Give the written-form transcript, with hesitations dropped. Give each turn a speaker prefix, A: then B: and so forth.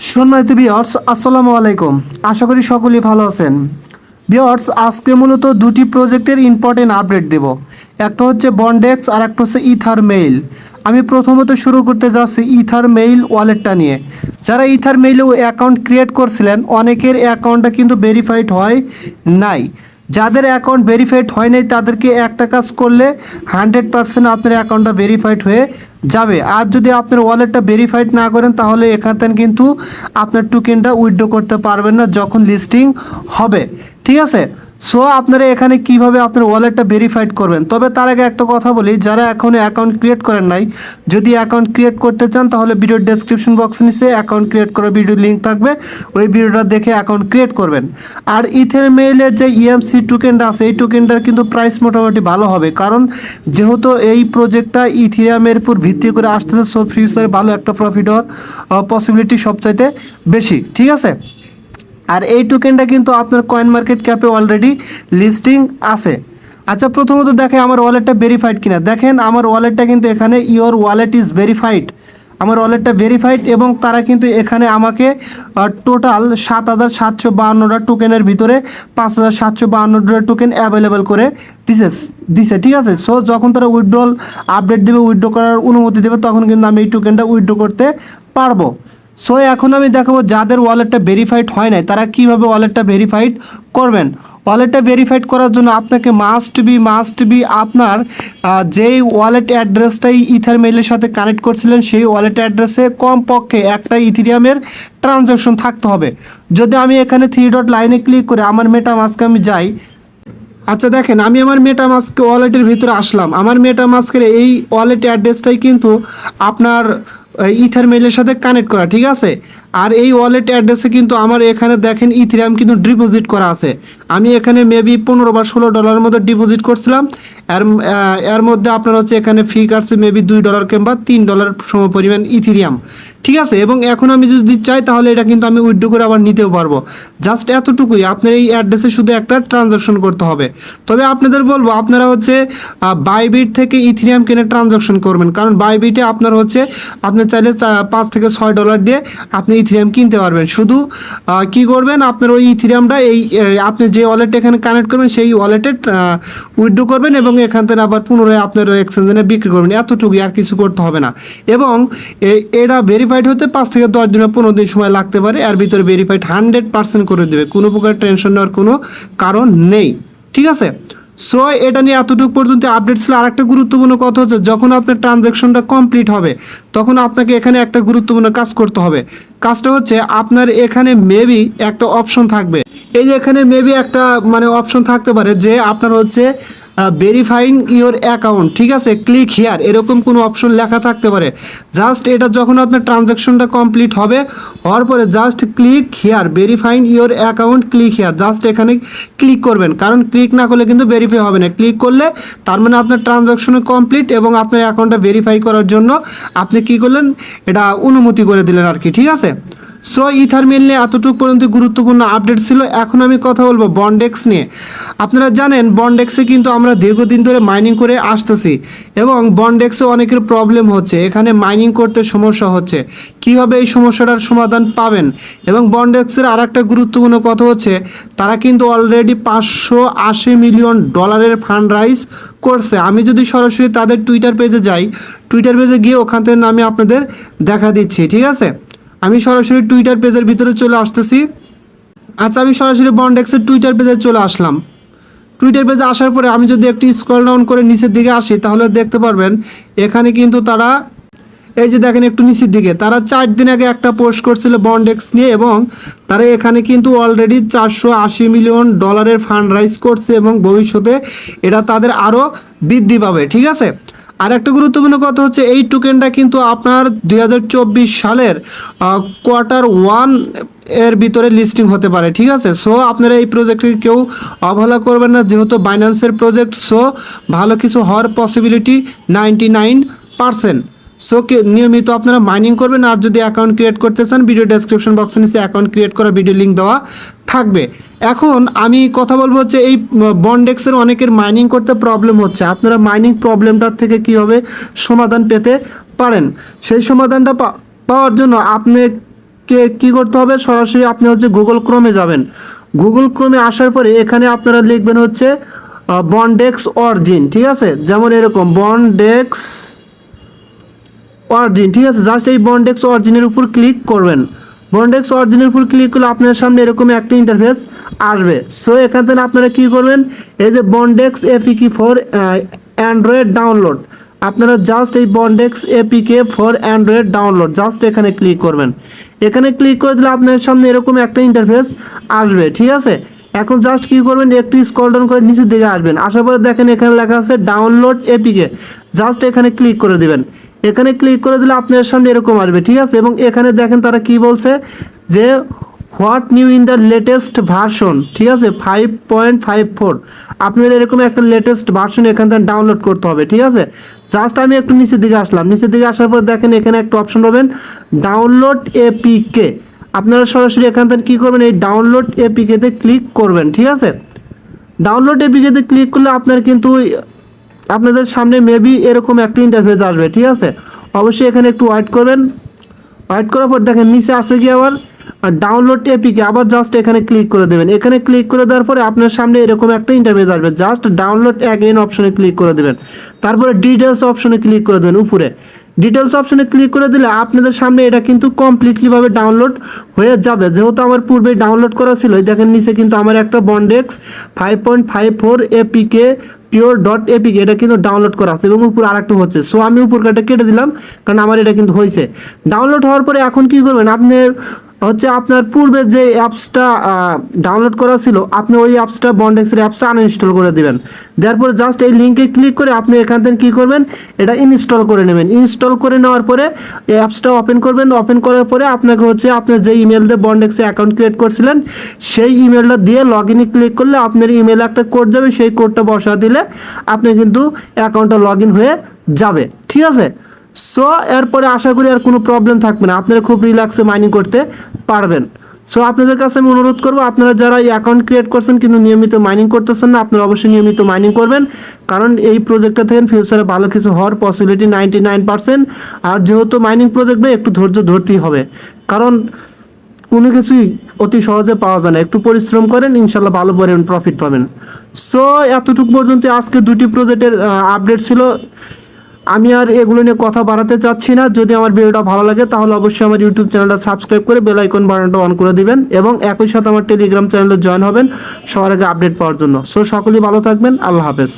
A: সম্মানিত ভিউয়ার্স, আসসালামু আলাইকুম। আশা করি সকলেই ভালো আছেন। ভিউয়ার্স, আজকে মূলত দুটি প্রজেক্টের ইম্পর্টেন্ট আপডেট দেব। একটা হচ্ছে বন্ডেক্স আর একটা হচ্ছে ইথারমেইল। আমি প্রথমত শুরু করতে যাচ্ছি ইথারমেইল ওয়ালেটটা নিয়ে। যারা ইথারমেইলে অ্যাকাউন্ট ক্রিয়েট করছিলেন, অনেকের অ্যাকাউন্টটা কিন্তু ভেরিফাইড হয় নাই। যাদের অ্যাকাউন্ট ভেরিফাইড হয় নাই তাদেরকে একটা কাজ করলে 100% আপনার অ্যাকাউন্টটা ভেরিফাইড হয়ে যাবে। আর যদি আপনার ওয়ালেটটা ভেরিফাইড না করেন তাহলে এখান থেকে কিন্তু আপনার টোকেনটা উইথড্র করতে পারবেন না যখন লিস্টিং হবে। ঠিক আছে, সো আপনারা এখানে কিভাবে আপনার ওয়ালেটটা ভেরিফাইড করবেন। তবে তার আগে একটা কথা বলি, যারা এখনও অ্যাকাউন্ট ক্রিয়েট করেন নাই, যদি অ্যাকাউন্ট ক্রিয়েট করতে চান তাহলে ভিডিওর ডেসক্রিপশন বক্সে নিচে অ্যাকাউন্ট ক্রিয়েট করার ভিডিও লিঙ্ক থাকবে, ওই ভিডিওটা দেখে অ্যাকাউন্ট ক্রিয়েট করবেন। আর ইথারমেইলের যে ইএমসি টোকেনটা আছে, এই টোকেনটার কিন্তু প্রাইস মোটামুটি ভালো হবে, কারণ যেহেতু এই প্রজেক্টটা ইথিরিয়ামের উপর ভিত্তি করে আসতেছে, সো ফিউচারে ভালো একটা প্রফিট হওয়ার পসিবিলিটি সবচাইতে বেশি। ঠিক আছে, আর এই টোকেনটা কিন্তু আপনার কয়েন মার্কেট ক্যাপে অলরেডি লিস্টিং আছে। আচ্ছা, প্রথমত দেখে আমার ওয়ালেটটা ভেরিফাইড কিনা। দেখেন আমার ওয়ালেটটা কিন্তু এখানে ইওর ওয়ালেট ইজ ভেরিফাইড, আমার ওয়ালেটটা ভেরিফাইড, এবং তারা কিন্তু এখানে আমাকে টোটাল 7,752টা টোকেনের ভিতরে 5,752টা টোকেন অ্যাভেলেবেল করে দিছে। ঠিক আছে, সো যখন তারা উইথড্রল আপডেট দেবে, উইথড্র করার অনুমতি দেবে, তখন কিন্তু আমি এই টোকেনটা উইথড্র করতে পারবো। সো এখন আমি দেখাবো যাদের ওয়ালেটটা ভেরিফাইড হয় নাই তারা কিভাবে ওয়ালেটটা ভেরিফাইড করবেন। ওয়ালেটটা ভেরিফাইড করার জন্য আপনাকে মাস্ট বি আপনার যেই ওয়ালেট অ্যাড্রেসটাই ইথারমেইলের সাথে কানেক্ট করছিলেন সেই ওয়ালেট অ্যাড্রেসে কমপক্ষে একটা ইথিরিয়ামের ট্রানজ্যাকশন থাকতে হবে। যদি আমি এখানে 3 ডট লাইনে ক্লিক করে আমার মেটামাস্কে আমি যাই। আচ্ছা দেখেন, আমি আমার মেটামাস্ক ওয়ালেটের ভিতরে আসলাম। আমার মেটামাস্কের এই ওয়ালেট অ্যাড্রেসটাই কিন্তু আপনার ইথারমেইলের সাথে কানেক্ট করা। ঠিক আছে, আর এই ওয়ালেট অ্যাড্রেসে কিন্তু আমার এখানে দেখেন ইথিরিয়াম কিন্তু ডিপোজিট করা আছে। আমি এখানে মেবি 15 বা 16 ডলারের মধ্যে ডিপোজিট করছিলাম। এর মধ্যে আপনার হচ্ছে এখানে ফি কাটছে মেবি $2 কিংবা $3 সম পরিমাণ ইথিরিয়াম। ঠিক আছে, এবং এখন আমি যদি চাই তাহলে এটা কিন্তু আমি উইথড্র করে আবার নিতেও পারবো। জাস্ট এতটুকুই, আপনার এই অ্যাড্রেসে শুধু একটা ট্রানজাকশন করতে হবে। তবে আপনাদের বলবো আপনারা হচ্ছে বাইবিট থেকে ইথিরিয়াম কিনে ট্রানজাকশন করবেন, কারণ বাইবিটে আপনার হচ্ছে আপনি চাইলে $5 থেকে $6 দিয়ে আপনি ইথিরিয়াম কিনতে পারবেন। শুধু কি করবেন, আপনার ওই ইথিরিয়ামটা আপনি যে ওয়ালেটে এখানে কানেক্ট করবেন সেই ওয়ালেটে উইথড্র করবেন এবং এখান থেকে আবার পুনরায় আপনার এক্সচেঞ্জে বিক্রি করবেন। এতটুকুই, আর কিছু করতে হবে না। এবং এটা ভেরিফাইড হতে 5 থেকে 10 দিন বা 15 দিন সময় লাগতে পারে। এর ভিতরে ভেরিফাইড 100% করে দেবে, কোনো প্রকার টেনশন নেওয়ার কোনো কারণ নেই। ঠিক আছে, সো এটা নিয়ে এতটুকু পর্যন্ত আপডেট ছিল। আর একটা গুরুত্বপূর্ণ কথা হচ্ছে, যখন আপনার ট্রানজ্যাকশনটা কমপ্লিট হবে তখন আপনাকে এখানে একটা গুরুত্বপূর্ণ কাজ করতে হবে। কাজটা হচ্ছে আপনার এখানে মেবি একটা অপশন থাকবে, এই যে এখানে মেবি একটা অপশন থাকতে পারে যে আপনার হচ্ছে ভেরিফাইং ইওর অ্যাকাউন্ট। ঠিক আছে, ক্লিক হিয়ার এরকম কোনো অপশন লেখা থাকতে পারে। জাস্ট এটা যখন আপনার ট্রানজ্যাকশনটা কমপ্লিট হওয়ার পরে just click here verifying your account, click here, just এখানে ক্লিক করবেন, কারণ ক্লিক না করলে কিন্তু ভেরিফাই হবে না। ক্লিক করলে তার মানে আপনার ট্রানজ্যাকশন কমপ্লিট এবং আপনার অ্যাকাউন্টটা ভেরিফাই করার জন্য আপনি কি করলেন, এটা অনুমতি করে দিলেন আর কি। ঠিক আছে, সো ইথারমেইল নিয়ে এতটুকু পর্যন্ত গুরুত্বপূর্ণ আপডেট ছিল। এখন আমি কথা বলবো বন্ডেক্স নিয়ে। আপনারা জানেন বন্ডেক্সে কিন্তু আমরা দীর্ঘদিন ধরে মাইনিং করে আসতেছি এবং বন্ডেক্সে অনেকের প্রবলেম হচ্ছে, এখানে মাইনিং করতে সমস্যা হচ্ছে। কিভাবে এই সমস্যাটার সমাধান পাবেন? এবং বন্ডেক্সের আর একটা গুরুত্বপূর্ণ কথা হচ্ছে, তারা কিন্তু অলরেডি $580 মিলিয়ন ফান্ড রাইজ করছে। আমি যদি সরাসরি তাদের টুইটার পেজে যাই, টুইটার পেজে গিয়ে ওখান থেকে আমি আপনাদের দেখা দিচ্ছি। ঠিক আছে, আমি সরাসরি টুইটার পেজের ভিতরে চলে আসতেছি। আচ্ছা, আমি সরাসরি বন্ডেক্সের টুইটার পেজে চলে আসলাম। টুইটার পেজে আসার পরে আমি যদি একটু স্ক্রল ডাউন করে নিচের দিকে আসি তাহলে দেখতে পারবেন এখানে কিন্তু তারা, এই যে দেখেন একটু নিচের দিকে, তারা 4 দিন আগে একটা পোস্ট করছিল বন্ডেক্স নিয়ে এবং তারা এখানে কিন্তু অলরেডি $480 মিলিয়ন ফান্ড রাইজ করছে এবং ভবিষ্যতে এটা তাদের আরও বৃদ্ধি পাবে। ঠিক আছে, আর একটা গুরুত্বপূর্ণ কথা হচ্ছে এই টোকেনটা কিন্তু আপনার 2024 সালের Q1 এর ভিতরে লিস্টিং হতে পারে। ঠিক আছে, সো আপনারা এই প্রজেক্টকে কেউ অবহেলা করবেন না, যেহেতু বাইন্যান্সের প্রজেক্ট, সো ভালো কিছু হওয়ার পসিবিলিটি 99%। সো নিয়মিত আপনারা মাইনিং করবেন। আর যদি অ্যাকাউন্ট ক্রিয়েট করতে চান, ভিডিও ডেসক্রিপশন বক্সে নিচে অ্যাকাউন্ট ক্রিয়েট করা ভিডিও লিঙ্ক দেওয়া থাকবে। এখন আমি কথা বলবো হচ্ছে এই বন্ডেক্সের অনেকের মাইনিং করতে প্রবলেম হচ্ছে। আপনারা মাইনিং প্রবলেমটার থেকে কীভাবে সমাধান পেতে পারেন, সেই সমাধানটা পাওয়ার জন্য আপনি কি করতে হবে, সরাসরি আপনি হচ্ছে গুগল ক্রোমে যাবেন। গুগল ক্রোমে আসার পরে এখানে আপনারা লিখবেন হচ্ছে বন্ডেক্স অরিজিন, ঠিক আছে, যেমন এরকম বন্ডেক্স অরিজিন, ঠিক আছে। জাস্ট এই বন্ডেক্স অরিজিনের উপর ক্লিক করবেন। বন্ডেক্স অরিজিনের উপর ক্লিক করলে আপনার সামনে এরকম একটা ইন্টারফেস আসবে। সো এখান থেকে আপনারা কি করবেন, এই যে Bondex APK for Android download, আপনারা জাস্ট এই Bondex APK for Android download just এখানে ক্লিক করবেন। এখানে ক্লিক করে দিলে আপনার সামনে এরকম একটা ইন্টারফেস আসবে, ঠিক আছে। এখন জাস্ট কি করবেন, একটু স্ক্রল ডাউন করে নিচের দিকে আসবেন। আসার পরে দেখেন এখানে লেখা আছে ডাউনলোড এপিকে, জাস্ট এখানে ক্লিক করে দিবেন। এখানে ক্লিক করে দিলে আপনার সামনে এরকম আসবে, ঠিক আছে। এবং এখানে দেখেন তারা কি বলছে যে what new in the latest version, ঠিক আছে, 5.54, আপনার এরকম একটা লেটেস্ট ভার্সন এখান থেকে ডাউনলোড করতে হবে, ঠিক আছে। জাস্ট আমি একটু নিচের দিকে আসলাম। নিচের দিকে আসার পর দেখেন এখানে একটা অপশন পাবেন ডাউনলোড এপিকে, আপনারা সরাসরি এখান থেকে কী করবেন, এই ডাউনলোড এপিকেতে ক্লিক করবেন, ঠিক আছে। ডাউনলোড এপিকেতে ক্লিক করলে আপনার কিন্তু আপনাদের সামনে মেবি এরকম একটা ইন্টারফেস আসবে, ঠিক আছে। অবশ্যই এখানে একটু ওয়েট করবেন। ওয়েট করার পর দেখেন নিচে আসে কি আবার ডাউনলোড এপিকে, আবার জাস্ট এখানে ক্লিক করে দেবেন। এখানে ক্লিক করে দেওয়ার পরে আপনার সামনে এরকম একটা ইন্টারফেস আসবে, জাস্ট ডাউনলোড অ্যাগেইন অপশনে ক্লিক করে দেবেন। তারপরে ডিটেলস অপশনে ক্লিক করে দেবেন উপরে। ডিটেলস অপশনে ক্লিক করে দিলে আপনাদের সামনে এটা কিন্তু কমপ্লিটলিভাবে ডাউনলোড হয়ে যাবে। যেহেতু আমার পূর্বে ডাউনলোড করা ছিল, দেখেন নিচে কিন্তু আমার একটা বন্ডেক্স 5.54 এপিকে পিওর ডট এপিকে এটা কিন্তু ডাউনলোড করা আছে এবং উপর আরেকটা হচ্ছে। সো আমি উপরকারটা কেটে দিলাম, কারণ আমার এটা কিন্তু হয়েছে। ডাউনলোড হওয়ার পরে এখন কি করবেন, আপনি হচ্ছে আপনার পূর্বে যে অ্যাপসটা ডাউনলোড করা ছিল, আপনি ওই অ্যাপসটা বন্ডেক্সের অ্যাপসটা আনইনস্টল করে দেবেন। দেওয়ার পরে জাস্ট এই লিঙ্কে ক্লিক করে আপনি এখান থেকে কী করবেন, এটা ইনস্টল করে নেবেন। ইনস্টল করে নেওয়ার পরে এই অ্যাপসটা ওপেন করবেন। ওপেন করার পরে আপনাকে হচ্ছে আপনার যে ইমেল দিয়ে বন্ডেক্সে অ্যাকাউন্ট ক্রিয়েট করছিলেন সেই ইমেলটা দিয়ে লগ ইনে ক্লিক করলে আপনার ইমেলে একটা কোড যাবে, সেই কোডটা বসা দিলে আপনি কিন্তু অ্যাকাউন্টটা লগ ইন হয়ে যাবে, ঠিক আছে। সো এরপরে আশা করি আর কোনো প্রবলেম থাকবে না, আপনারা খুব রিল্যাক্সে মাইনিং করতে পারবেন। সো আপনাদের কাছে আমি অনুরোধ করবো, আপনারা যারা এই অ্যাকাউন্ট ক্রিয়েট করছেন কিন্তু নিয়মিত মাইনিং করতেছেন না, আপনারা অবশ্যই নিয়মিত মাইনিং করবেন, কারণ এই প্রজেক্টটা থেকে ফিউচারে ভালো কিছু হওয়ার পসিবিলিটি 99%। আর যেহেতু মাইনিং প্রজেক্ট একটু ধৈর্য ধরতেই হবে, কারণ কোনো কিছুই অতি সহজে পাওয়া যায় না। একটু পরিশ্রম করেন, ইনশাল্লাহ ভালো পরিমাণ প্রফিট পাবেন। সো এতটুকু পর্যন্ত আজকে দুটি প্রজেক্টের আপডেট ছিল। আমি আর এগুলো নিয়ে কথা বাড়াতে চাচ্ছি না। যদি আমার ভিডিওটা ভালো লাগে তাহলে অবশ্যই আমার ইউটিউব চ্যানেলটা সাবস্ক্রাইব করে বেল আইকন বাটনটা অন করে দিবেন এবং একই সাথে আমার টেলিগ্রাম চ্যানেলে জয়েন হবেন সবার আগে আপডেট পাওয়ার জন্য। সো সকলেই ভালো থাকবেন, আল্লাহ হাফেজ।